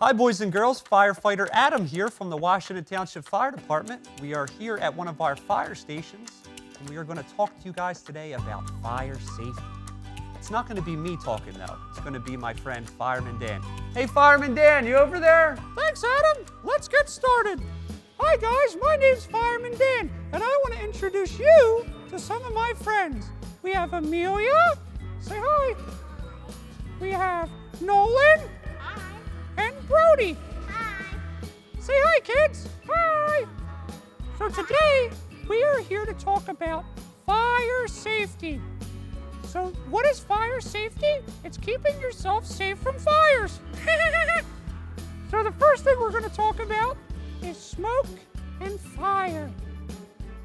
Hi boys and girls, Firefighter Adam here from the Washington Township Fire Department. We are here at one of our fire stations and we are going to talk to you guys today about fire safety. It's not going to be me talking though, it's going to be my friend Fireman Dan. Hey Fireman Dan, you over there? Thanks Adam, let's get started. Hi guys, my name's Fireman Dan and I want to introduce you to some of my friends. We have Amelia, say hi. We have Nolan. And Brody. Hi. Say hi, kids. Hi. So today, we are here to talk about fire safety. So what is fire safety? It's keeping yourself safe from fires. So the first thing we're going to talk about is smoke and fire.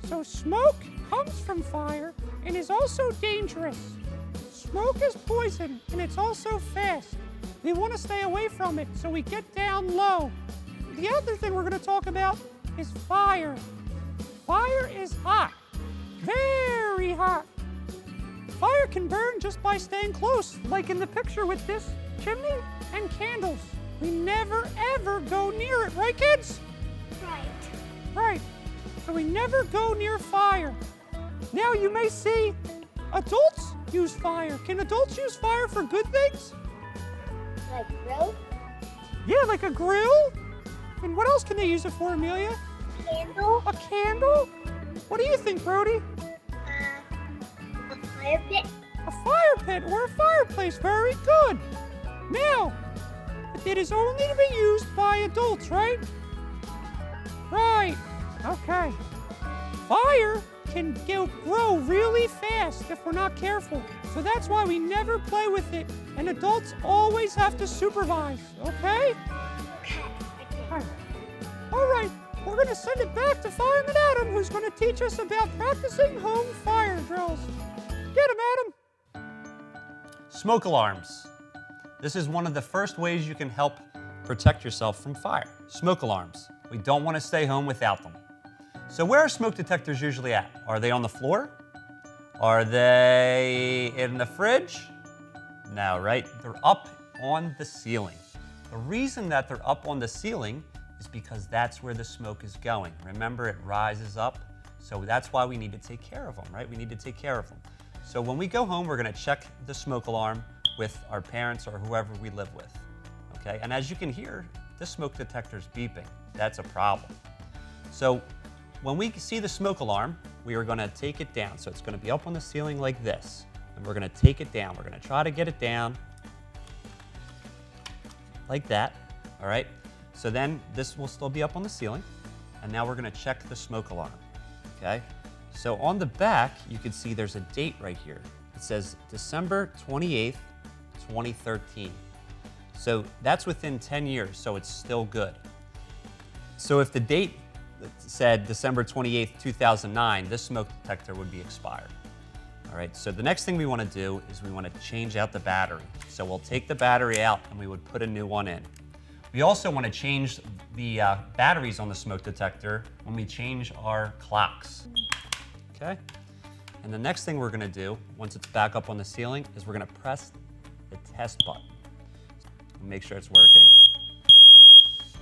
So smoke comes from fire and is also dangerous. Smoke is poison and it's also fast. We want to stay away from it, so we get down low. The other thing we're going to talk about is fire. Fire is hot, very hot. Fire can burn just by staying close, like in the picture with this chimney and candles. We never ever go near it, right kids? Right. Right, so we never go near fire. Now you may see adults use fire. Can adults use fire for good things? Like grill? Yeah, like a grill. And what else can they use it for, Amelia? Candle? A candle? What do you think, Brody? A fire pit? A fire pit or a fireplace. Very good. Now, it is only to be used by adults, right? Right. Okay. Fire can grow really fast if we're not careful. So that's why we never play with it. And adults always have to supervise, okay? Okay. All right, we're going to send it back to Fireman Adam, who's going to teach us about practicing home fire drills. Get him, Adam. Smoke alarms. This is one of the first ways you can help protect yourself from fire. Smoke alarms. We don't want to stay home without them. So where are smoke detectors usually at? Are they on the floor? Are they in the fridge? No, right? They're up on the ceiling. The reason that they're up on the ceiling is because that's where the smoke is going. Remember, it rises up, so that's why we need to take care of them, right? We need to take care of them. So when we go home, we're gonna check the smoke alarm with our parents or whoever we live with, okay? And as you can hear, the smoke detector's beeping. That's a problem. So when we see the smoke alarm, we are gonna take it down. So it's gonna be up on the ceiling like this, and we're gonna take it down. We're gonna try to get it down like that, all right? So then this will still be up on the ceiling, and now we're gonna check the smoke alarm, okay? So on the back, you can see there's a date right here. It says December 28th, 2013. So that's within 10 years, so it's still good. So if the date said December 28th, 2009, this smoke detector would be expired. All right, so the next thing we want to do is we want to change out the battery. So we'll take the battery out and we would put a new one in. We also want to change the batteries on the smoke detector when we change our clocks. Okay? And the next thing we're going to do, once it's back up on the ceiling, is we're going to press the test button. Make sure it's working.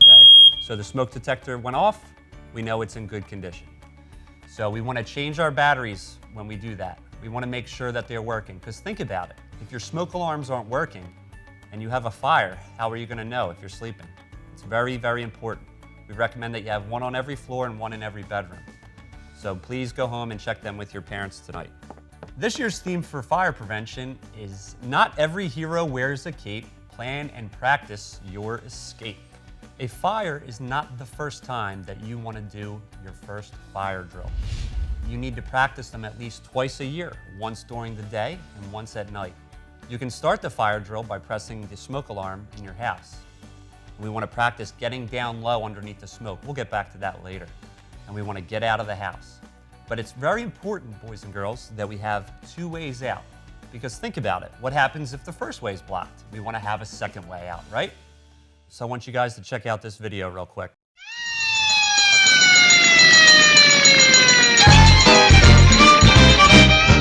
Okay? So the smoke detector went off. We know it's in good condition. So we want to change our batteries when we do that. We want to make sure that they're working, because think about it. If your smoke alarms aren't working and you have a fire, how are you going to know if you're sleeping? It's very, very important. We recommend that you have one on every floor and one in every bedroom. So please go home and check them with your parents tonight. This year's theme for fire prevention is Not Every Hero Wears a Cape. Plan and practice your escape. A fire is not the first time that you want to do your first fire drill. You need to practice them at least twice a year, once during the day and once at night. You can start the fire drill by pressing the smoke alarm in your house. We want to practice getting down low underneath the smoke. We'll get back to that later. And we want to get out of the house. But it's very important, boys and girls, that we have two ways out. Because think about it, what happens if the first way is blocked? We want to have a second way out, right? So I want you guys to check out this video real quick.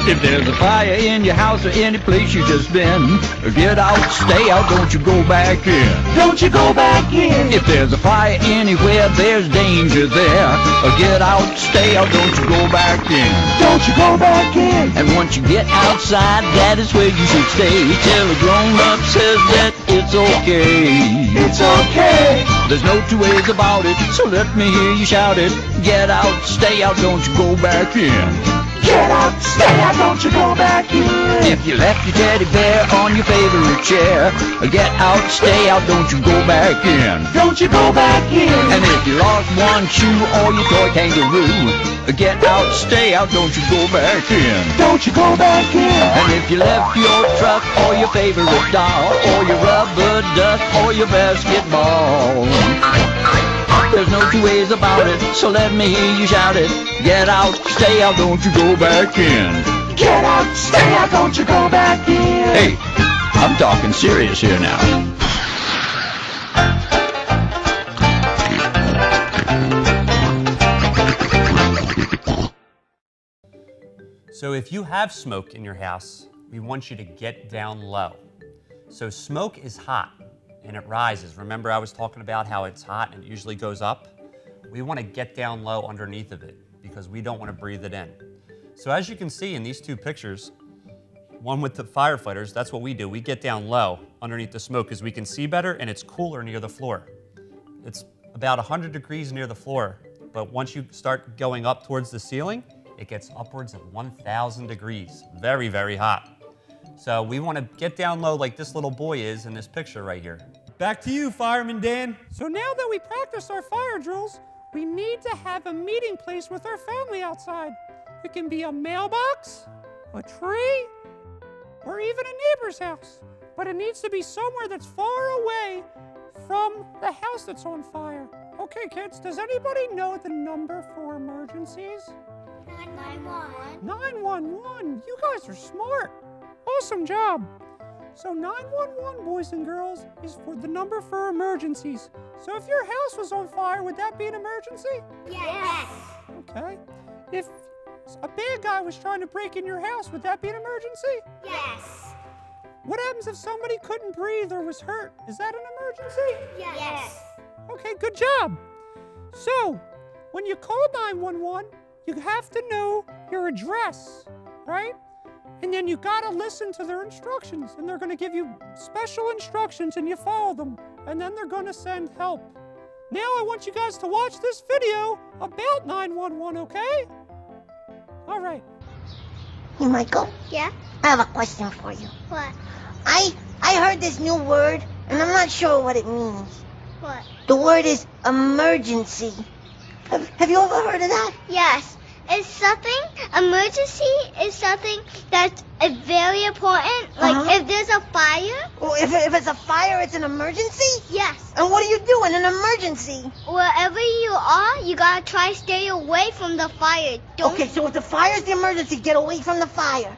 If there's a fire in your house or any place you just been, get out, stay out, don't you go back in. Don't you go back in. If there's a fire anywhere, there's danger there. Get out, stay out, don't you go back in. Don't you go back in. And once you get outside, that is where you should stay till a grown-up says that it's okay. It's okay. There's no two ways about it, so let me hear you shout it. Get out, stay out, don't you go back in. Get out, stay out, don't you go back in. If you left your teddy bear on your favorite chair, get out, stay out, don't you go back in. Don't you go back in. And if you lost one shoe or your toy kangaroo, get out, stay out, don't you go back in. Don't you go back in. And if you left your truck or your favorite doll or your rubber duck or your basketball, there's no two ways about it, so let me hear you shout it. Get out, stay out, don't you go back in. Get out, stay out, don't you go back in. Hey, I'm talking serious here now. So if you have smoke in your house, we want you to get down low. So smoke is hot and it rises. Remember I was talking about how it's hot and it usually goes up? We want to get down low underneath of it because we don't want to breathe it in. So as you can see in these two pictures, one with the firefighters, that's what we do. We get down low underneath the smoke because we can see better and it's cooler near the floor. It's about 100 degrees near the floor, but once you start going up towards the ceiling, it gets upwards of 1,000 degrees. Very, very hot. So we want to get down low like this little boy is in this picture right here. Back to you, Fireman Dan. So now that we practiced our fire drills, we need to have a meeting place with our family outside. It can be a mailbox, a tree, or even a neighbor's house. But it needs to be somewhere that's far away from the house that's on fire. Okay, kids, does anybody know the number for emergencies? 911. 911. You guys are smart. Awesome job. So 911, boys and girls, is for the number for emergencies. So if your house was on fire, would that be an emergency? Yes. Okay. If a bad guy was trying to break in your house, would that be an emergency? Yes. What happens if somebody couldn't breathe or was hurt? Is that an emergency? Yes. Okay, good job. So, when you call 911, you have to know your address, right? And then you gotta listen to their instructions, and they're gonna give you special instructions and you follow them, and then they're gonna send help. Now I want you guys to watch this video about 911, okay? All right. Hey, Michael, Yeah? I have a question for you. What? I heard this new word, and I'm not sure what it means. What? The word is emergency. Have you ever heard of that? Yes. It's something, emergency is something that's very important. Like if there's a fire. Well, if it's a fire, it's an emergency? Yes. And what do you do in an emergency? Wherever you are, you gotta try to stay away from the fire. Don't. Okay, so if the fire's the emergency, get away from the fire.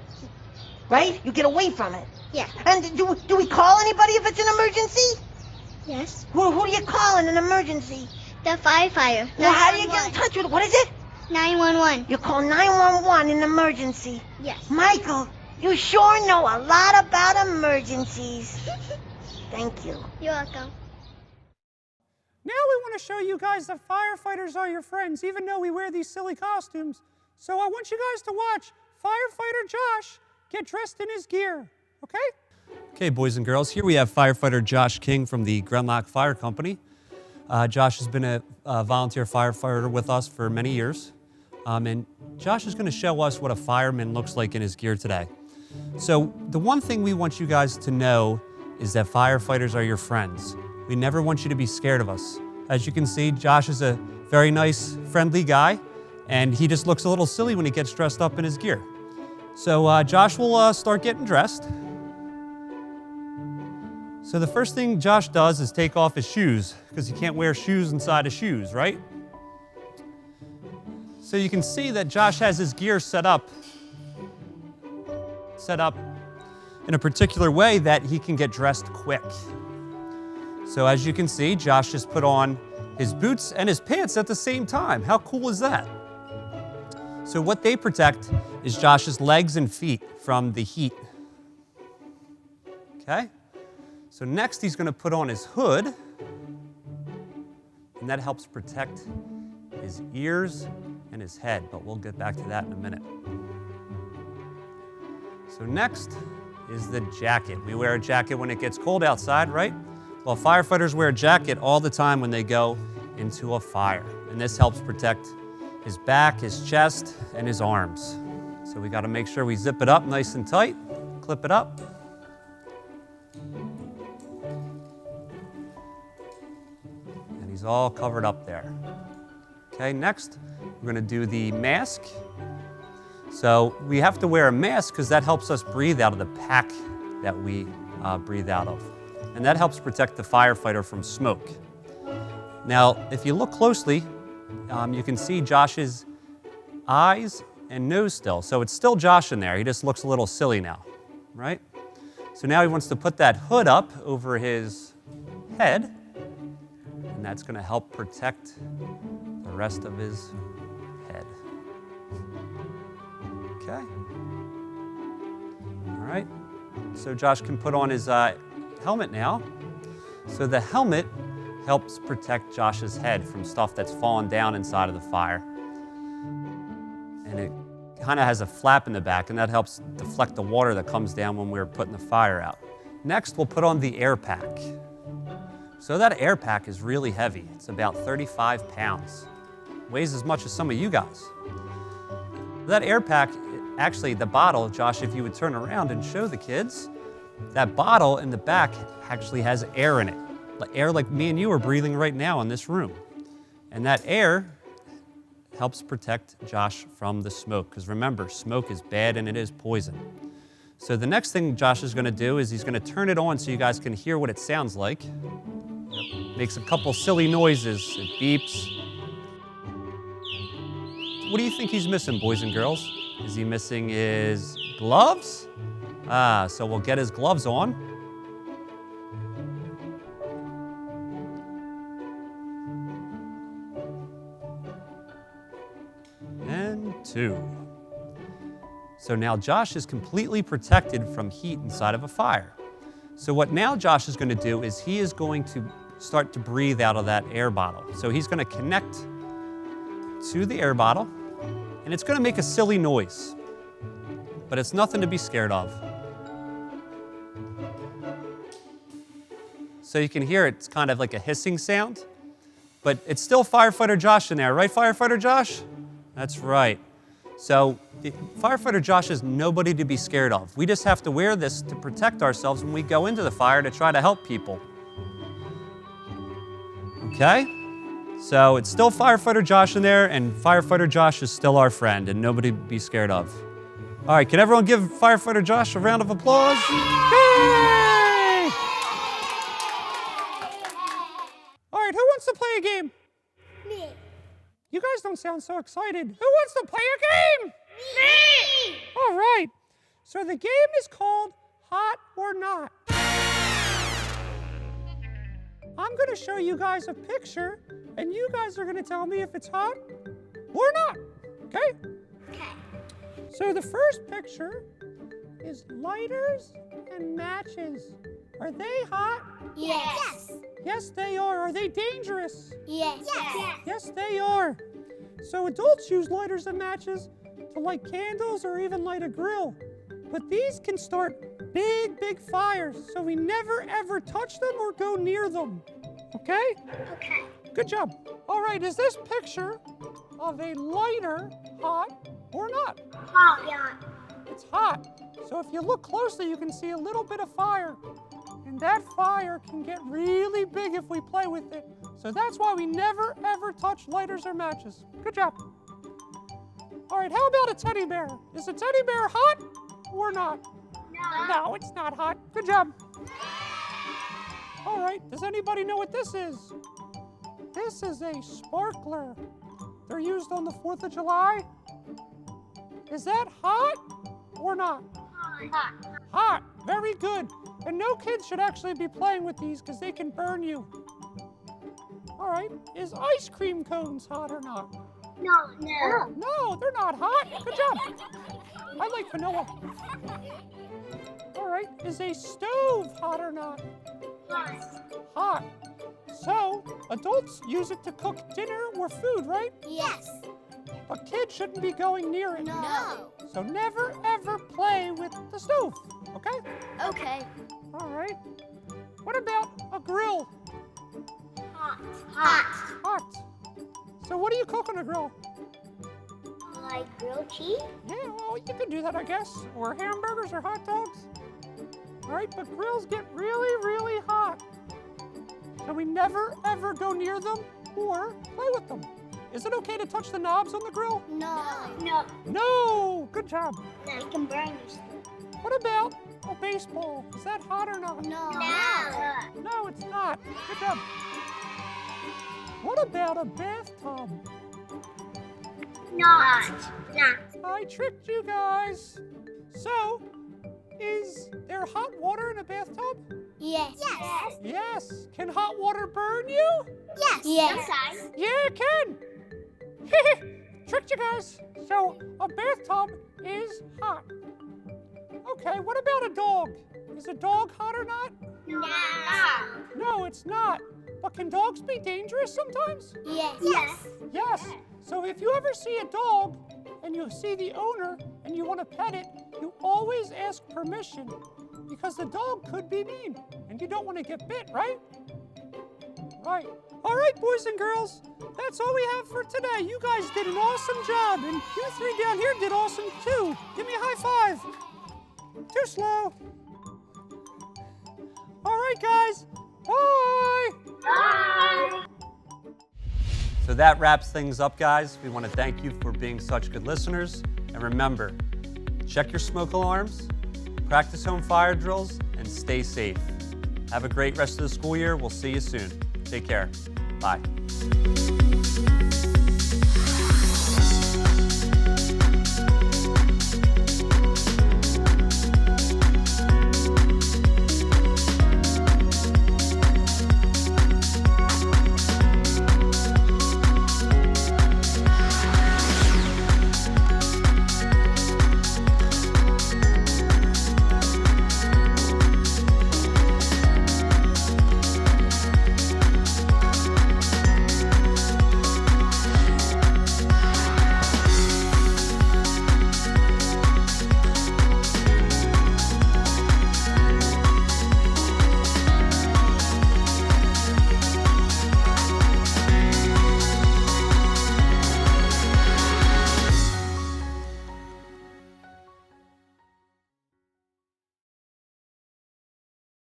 Right? You get away from it. Yeah. And do we call anybody if it's an emergency? Yes. Who do you call in an emergency? The firefighter. Well, how do you get in touch with it? What is it? 911. You call 911 in emergency. Yes. Michael, you sure know a lot about emergencies. Thank you. You're welcome. Now we want to show you guys that firefighters are your friends, even though we wear these silly costumes. So I want you guys to watch Firefighter Josh get dressed in his gear, okay? Okay, boys and girls, here we have Firefighter Josh King from the Grenloch Fire Company. Josh has been a volunteer firefighter with us for many years. And Josh is going to show us what a fireman looks like in his gear today. So the one thing we want you guys to know is that firefighters are your friends. We never want you to be scared of us. As you can see, Josh is a very nice, friendly guy, and he just looks a little silly when he gets dressed up in his gear. So Josh will start getting dressed. So the first thing Josh does is take off his shoes, because you can't wear shoes inside of shoes, right? So you can see that Josh has his gear set up in a particular way that he can get dressed quick. So as you can see, Josh just put on his boots and his pants at the same time. How cool is that? So what they protect is Josh's legs and feet from the heat. Okay? So next he's going to put on his hood, and that helps protect his ears and his head, but we'll get back to that in a minute. So next is the jacket. We wear a jacket when it gets cold outside, right? Well, firefighters wear a jacket all the time when they go into a fire, and this helps protect his back, his chest, and his arms. So we got to make sure we zip it up nice and tight, clip it up. And he's all covered up there. Okay, next we're going to do the mask. So we have to wear a mask because that helps us breathe out of the pack that we breathe out of. And that helps protect the firefighter from smoke. Now, if you look closely, you can see Josh's eyes and nose still. So it's still Josh in there. He just looks a little silly now, right? So now he wants to put that hood up over his head, and that's going to help protect the rest of his head. Okay. All right. So Josh can put on his helmet now. So the helmet helps protect Josh's head from stuff that's fallen down inside of the fire. And it kind of has a flap in the back, and that helps deflect the water that comes down when we're putting the fire out. Next, we'll put on the air pack. So that air pack is really heavy. It's about 35 pounds. Weighs as much as some of you guys. That air pack, actually the bottle, Josh, if you would turn around and show the kids, that bottle in the back actually has air in it. Air like me and you are breathing right now in this room. And that air helps protect Josh from the smoke, because remember, smoke is bad and it is poison. So the next thing Josh is going to do is he's going to turn it on so you guys can hear what it sounds like. Makes a couple silly noises. It beeps. What do you think he's missing, boys and girls? Is he missing his gloves? So we'll get his gloves on. And 2. So now Josh is completely protected from heat inside of a fire. So what now Josh is going to do is he is going to start to breathe out of that air bottle. So he's going to connect to the air bottle, and it's going to make a silly noise, but it's nothing to be scared of. So you can hear it's kind of like a hissing sound, but it's still Firefighter Josh in there, right, Firefighter Josh? That's right. So Firefighter Josh is nobody to be scared of. We just have to wear this to protect ourselves when we go into the fire to try to help people. Okay? So it's still Firefighter Josh in there, and Firefighter Josh is still our friend and nobody to be scared of. All right, can everyone give Firefighter Josh a round of applause? Yay! All right, who wants to play a game? Me. You guys don't sound so excited. Who wants to play a game? Me. All right. So the game is called Hot or Not. I'm going to show you guys a picture, and you guys are going to tell me if it's hot or not. Okay? Okay. So the first picture is lighters and matches. Are they hot? Yes. Yes, they are. Are they dangerous? Yes. Yes. Yes, they are. So adults use lighters and matches to light candles or even light a grill. But these can start big, big fires, so we never ever touch them or go near them. Okay? Okay. Good job. All right, is this picture of a lighter hot or not? Hot. Yeah. It's hot. So if you look closely, you can see a little bit of fire. And that fire can get really big if we play with it. So that's why we never ever touch lighters or matches. Good job. All right, how about a teddy bear? Is a teddy bear hot or not? No. No, it's not hot. Good job. All right, does anybody know what this is? This is a sparkler. They're used on the 4th of July. Is that hot or not? Hot. Hot. Very good. And no kids should actually be playing with these because they can burn you. All right, is ice cream cones hot or not? No. No, they're not hot. Good job. I like vanilla. All right, is a stove hot or not? Hot. So, adults use it to cook dinner or food, right? Yes. But kids shouldn't be going near it. No. So never ever play with the stove, okay? Okay. All right. What about a grill? Hot. Hot. So what do you cook on a grill? Like grilled cheese? Yeah, well, you can do that, I guess. Or hamburgers or hot dogs. All right, but grills get really, really hot. So we never, ever go near them or play with them. Is it okay to touch the knobs on the grill? No. No! Good job. No, you can burn yourself. What about a baseball? Is that hot or not? No. No, it's not. Good job. What about a bathtub? Not. I tricked you guys. So, is there hot water in a bathtub? Yes. Yes. Can hot water burn you? Yes. Yeah, it can. Tricked you guys. So, a bathtub is hot. Okay, what about a dog? Is a dog hot or not? No. No, it's not. But can dogs be dangerous sometimes? Yes. Yes. So if you ever see a dog and you see the owner and you want to pet it, you always ask permission because the dog could be mean and you don't want to get bit, right? Right. All right, boys and girls, that's all we have for today. You guys did an awesome job, and you three down here did awesome too. Give me a high five. Too slow. All right, guys. Bye. So that wraps things up, guys. We want to thank you for being such good listeners. And remember, check your smoke alarms, practice home fire drills, and stay safe. Have a great rest of the school year. We'll see you soon. Take care. Bye.